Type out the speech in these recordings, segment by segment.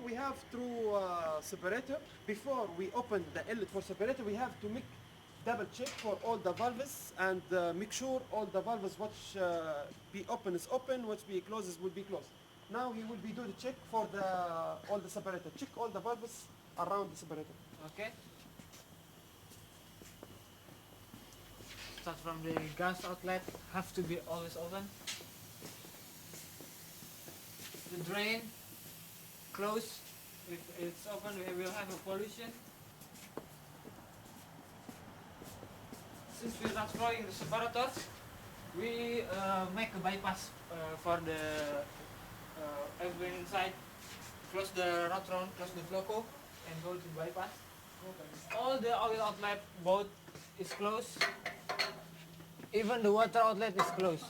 we have through separator. Before we open the inlet for separator, we have to make double check for all the valves and make sure all the valves which be open is open, which be closed will be closed. Now we will be doing the check for the all the separator. Check all the valves around the separator. Okay. Start from the gas outlet, have to be always open. The drain, close. If it's open, we will have a pollution. Since we're not flowing the separators, we make a bypass for the everything inside. Close the rotron, close the floco, and go to bypass. All the oil outlet both is closed. Even the water outlet is closed.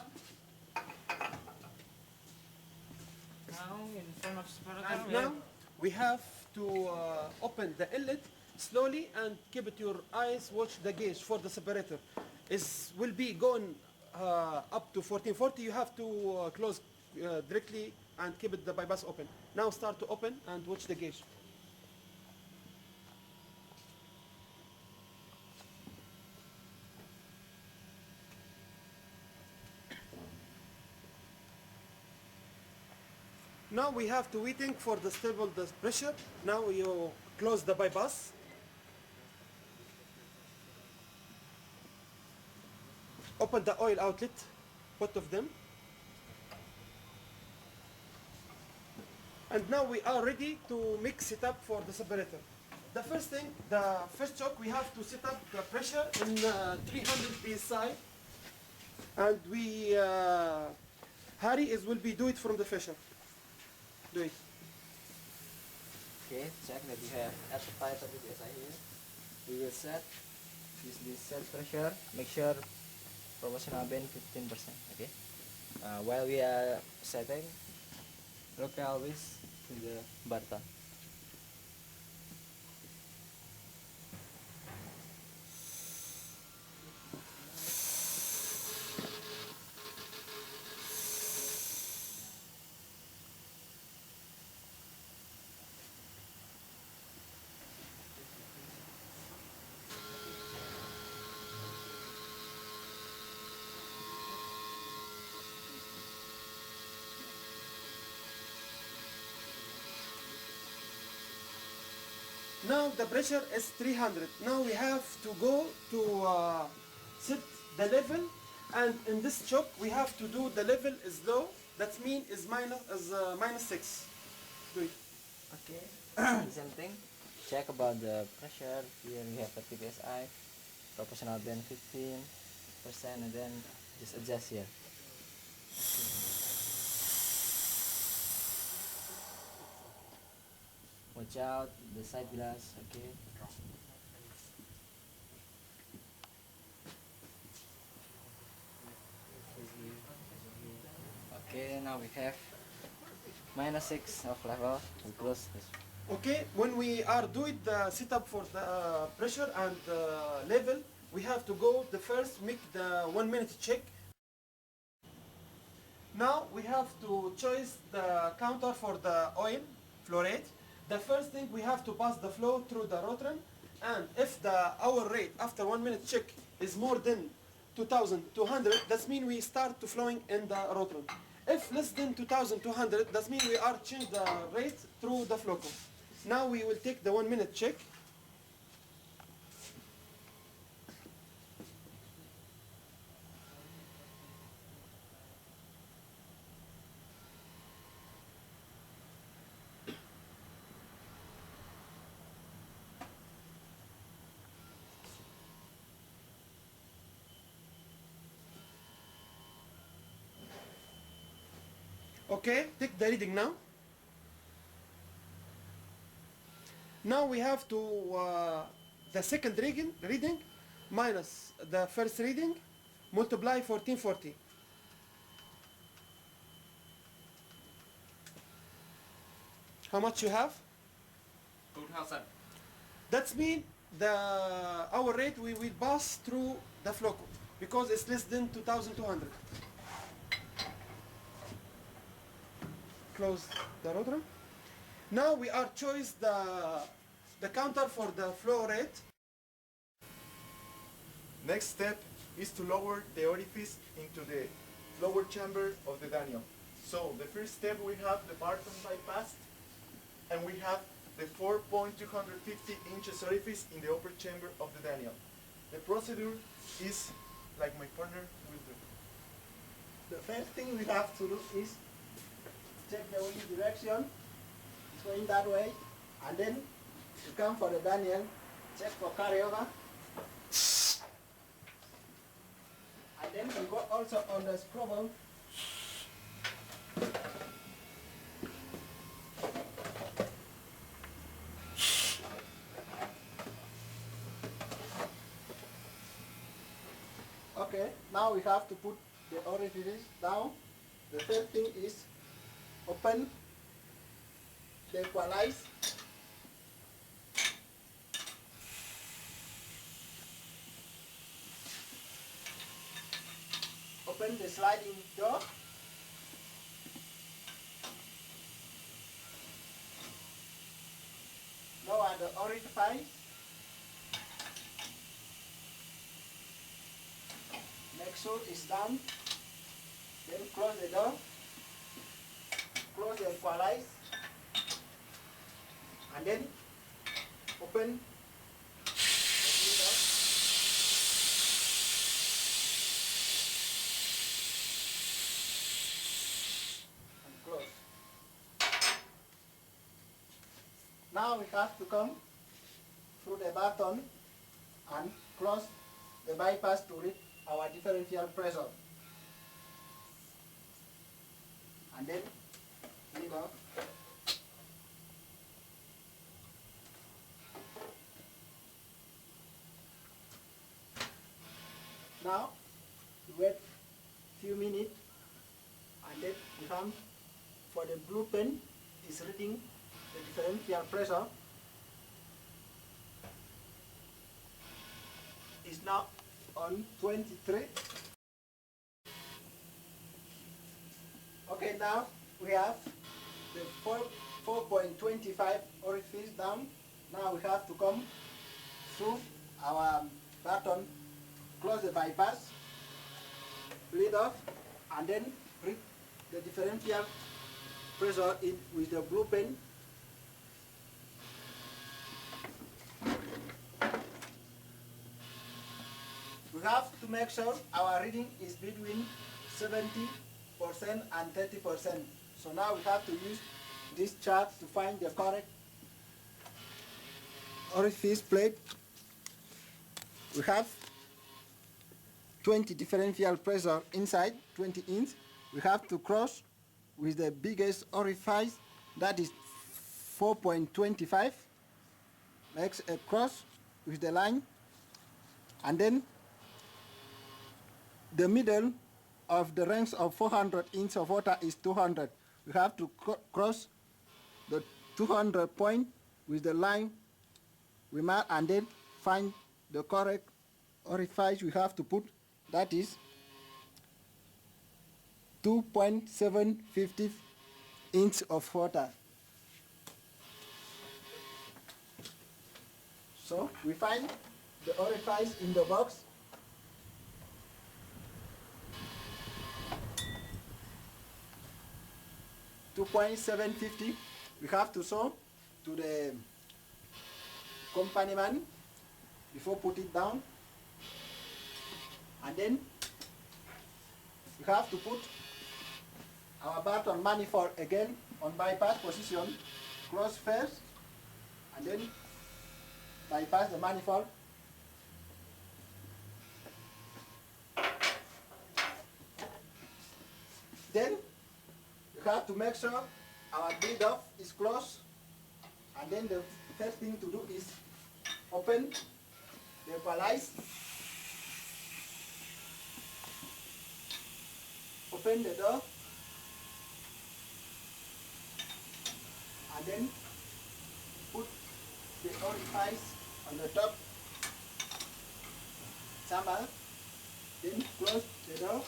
Now in front of separator, And now we have to open the inlet slowly and keep it your eyes, watch the gauge for the separator. Will be going up to 1440. You have to close directly and keep it the bypass open. Now start to open and watch the gauge. Now we have to waiting for the stable the pressure. Now you close the bypass. Open the oil outlet, both of them. And now we are ready to mix it up for the separator. The first thing, the first choke, we have to set up the pressure in 300 psi. And we, Harry will be do it from the pressure. Do it. Okay, check that you have at the 500 psi here. We will set this set pressure. Make sure proportional bend 15%. Okay. While we are setting, look always to the button. Now the pressure is 300. Now we have to go to set the level, and in this choke we have to do the level is low. That means is minus 6. Do it. Okay. The same thing. Check about the pressure. Here we have 30 psi. Proportional bend 15%, and then just adjust here. Watch out the side glass. Okay. Okay, now we have minus 6 of level. We close this. Okay, when we are doing the setup for the pressure and level, we have to go the first make the 1 minute check. Now we have to choose the counter for the oil flow rate. The first thing we have to pass the flow through the rotron, and if the hour rate after 1 minute check is more than 2200, that means we start to flowing in the rotron. If less than 2200, that means we are change the rate through the flow. Now we will take the 1 minute check. Okay, take the reading now. Now we have to the second reading minus the first reading, multiply 1440. How much you have? 2000. That means the our rate we will pass through the floco because it's less than 2200. Close the rotor. Now we are choice the counter for the flow rate. Next step is to lower the orifice into the lower chamber of the Daniel. So the first step, we have the Barton bypass, and we have the 4.250 inches orifice in the upper chamber of the Daniel. The procedure is like my partner will do. The first thing we have to do is check the wind direction. It's going that way, and then you come for the Daniel, check for carryover, and then you go also on the scrubble. Okay, now we have to put the orifices down. The third thing is open the equalize. Open the sliding door. Lower the orifice. Make sure it's down. Then close the door. Close the equalize. And then open the door. And close. Now we have to come through the button and close the bypass to read our differential pressure. And then leave off. Now we wait few minutes, and then we come for the blue pen is reading the differential pressure. Is now on 23. Okay, now we have the 4.25 orifice down. Now we have to come through our button, close the bypass, bleed off, and then read the differential pressure in with the blue pen. We have to make sure our reading is between 70% and 30%. So now we have to use this chart to find the correct orifice plate. We have 20 differential pressure inside, 20 inch. We have to cross with the biggest orifice, that is 4.25. Makes a cross with the line, and then the middle of the range of 400 inch of water is 200. We have to cross the 200 point with the line we mark, and then find the correct orifice we have to put, that is 2.750 inch of water. So we find the orifice in the box. $2.750. We have to show to the company man before put it down, and then we have to put our button manifold again on bypass position. Close first, and then bypass the manifold. Then you have to make sure our bleed off is closed, and then the first thing to do is open the equalize, open the door, and then put the orifice on the top chamber, then close the door,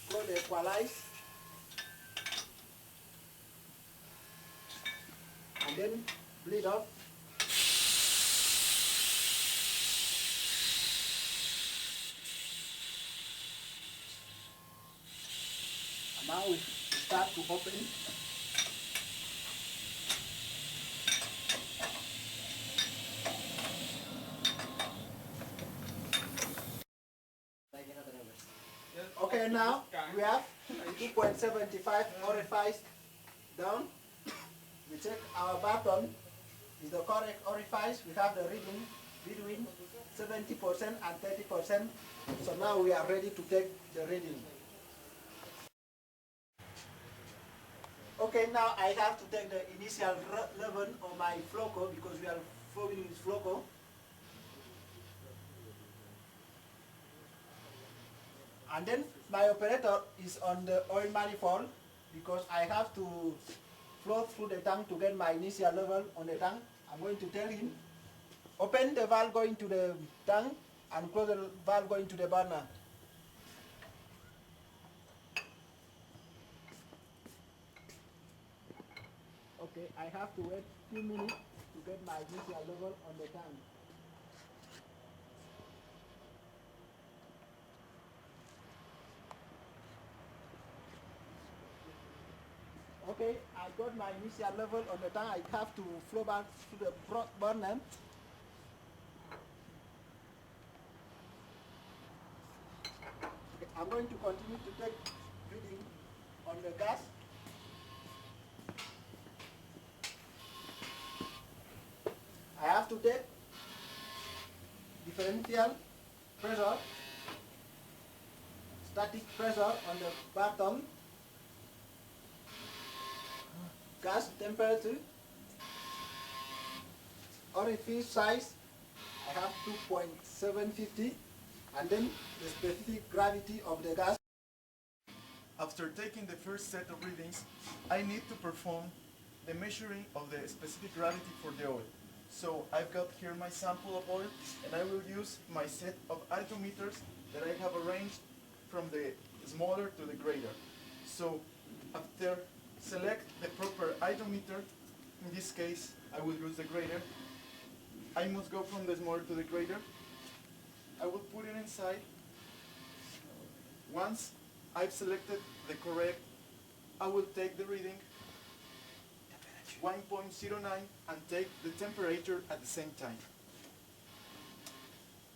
close the equalize, and then bleed off. And now we start to open. Okay, now we have 2.75 orifice down. We check our button is the correct orifice. We have the reading between 70% and 30%. So now we are ready to take the reading. Okay, now I have to take the initial level of my floco because we are flowing with floco. And then my operator is on the oil manifold because I have to flow through the tank to get my initial level on the tank. I'm going to tell him, open the valve going to the tank and close the valve going to the burner. Okay, I have to wait a few minutes to get my initial level on the tank. Okay, I got my initial level on the tank. I have to flow back to the burner. Okay, I'm going to continue to take reading on the gas. I have to take differential pressure, static pressure on the bottom, gas temperature, orifice size, I have 2.750, and then the specific gravity of the gas. After taking the first set of readings, I need to perform the measuring of the specific gravity for the oil. So I've got here my sample of oil, and I will use my set of iodometers that I have arranged from the smaller to the greater. So after select the proper iodometer, in this case I will use the greater. I must go from the smaller to the greater. I will put it inside. Once I've selected the correct, I will take the reading 1.09 and take the temperature at the same time.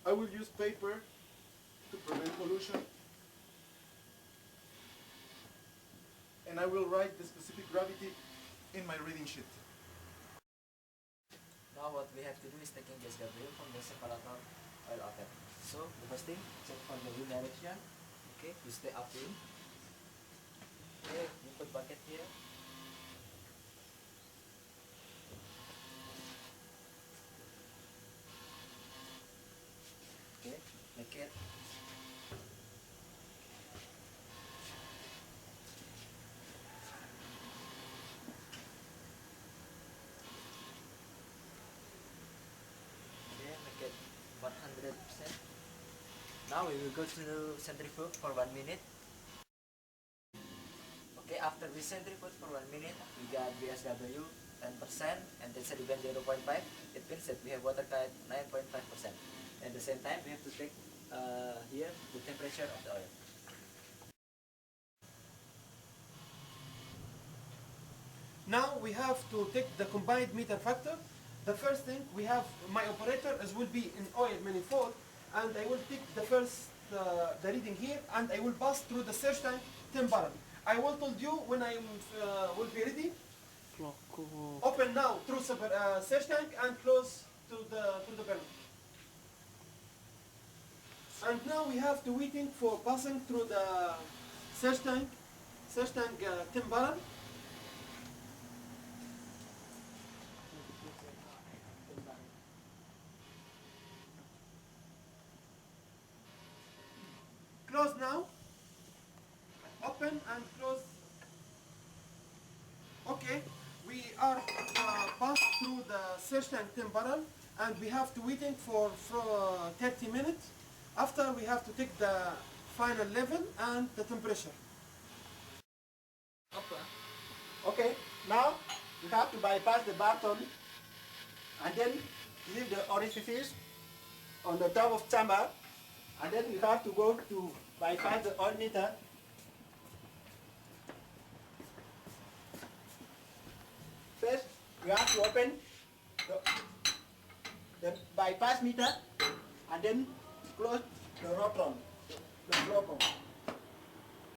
I will use paper to prevent pollution, and I will write the specific gravity in my reading sheet. Now what we have to do is taking gas gabriel from the separator oil outlet. So the first thing, check for the wind direction. Okay, you stay upwind. Okay, you put bucket here. Okay, make it. Okay, make it 100%. Now we will go to centrifuge for 1 minute. Okay, after we centrifuge for 1 minute, we got BSW 10% and then sediment 0.5. It means that we have water cut 9.5%. At the same time, we have to take here the temperature of the oil. Now we have to take the combined meter factor. The first thing we have, my operator as will be in oil manifold, and I will take the first the reading here, and I will pass through the surge tank 10 barrel. I will told you when I will be ready. Open now through surge tank and close to the barrel. And now we have to waiting for passing through the surge tank 10 barrel. Close now. Open and close. Okay, we are passed through the surge tank 10 barrel, and we have to waiting for 30 minutes. After we have to take the final level and the temperature. Okay, now we have to bypass the button and then leave the orifice on the top of chamber, and then we have to go to bypass the oil meter. First, we have to open the bypass meter and then close the rotron, the flow pump.